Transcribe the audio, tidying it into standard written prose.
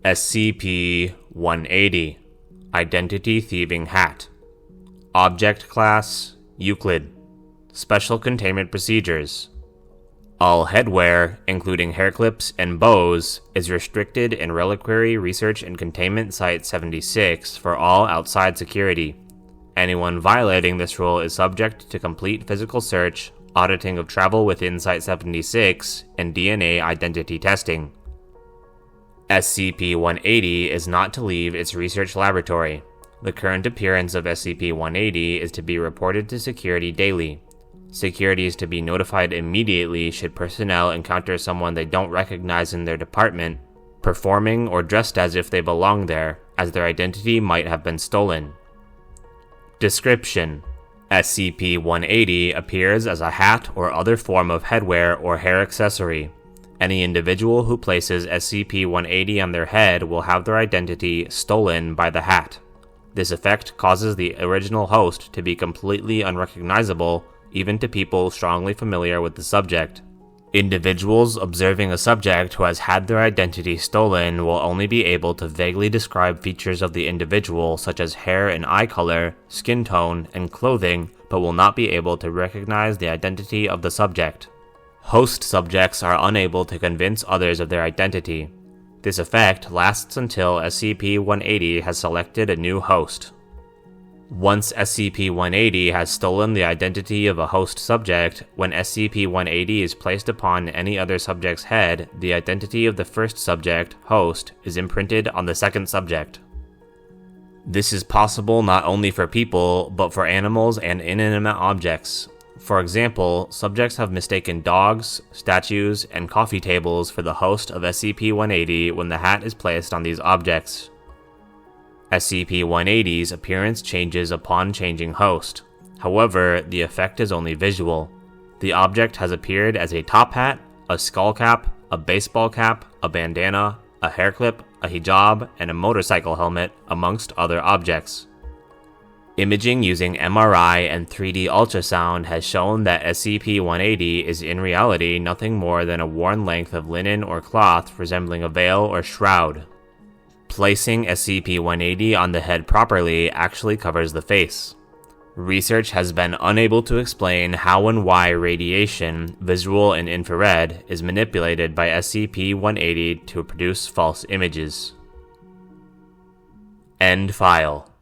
SCP-180 Identity Thieving Hat. Object Class Euclid. Special Containment Procedures. All headwear, including hair clips and bows, is restricted in Reliquary Research and Containment Site-76 for all outside security. Anyone violating this rule is subject to complete physical search, auditing of travel within Site-76, and DNA identity testing. SCP-180 is not to leave its research laboratory. The current appearance of SCP-180 is to be reported to security daily. Security is to be notified immediately should personnel encounter someone they don't recognize in their department, performing or dressed as if they belong there, as their identity might have been stolen. Description: SCP-180 appears as a hat or other form of headwear or hair accessory. Any individual who places SCP-180 on their head will have their identity stolen by the hat. This effect causes the original host to be completely unrecognizable, even to people strongly familiar with the subject. Individuals observing a subject who has had their identity stolen will only be able to vaguely describe features of the individual such as hair and eye color, skin tone, and clothing, but will not be able to recognize the identity of the subject. Host subjects are unable to convince others of their identity. This effect lasts until SCP-180 has selected a new host. Once SCP-180 has stolen the identity of a host subject, when SCP-180 is placed upon any other subject's head, the identity of the first subject, host, is imprinted on the second subject. This is possible not only for people, but for animals and inanimate objects. For example, subjects have mistaken dogs, statues, and coffee tables for the host of SCP-180 when the hat is placed on these objects. SCP-180's appearance changes upon changing host. However, the effect is only visual. The object has appeared as a top hat, a skull cap, a baseball cap, a bandana, a hair clip, a hijab, and a motorcycle helmet, amongst other objects. Imaging using MRI and 3D ultrasound has shown that SCP-180 is in reality nothing more than a worn length of linen or cloth resembling a veil or shroud. Placing SCP-180 on the head properly actually covers the face. Research has been unable to explain how and why radiation, visual and infrared, is manipulated by SCP-180 to produce false images. End file.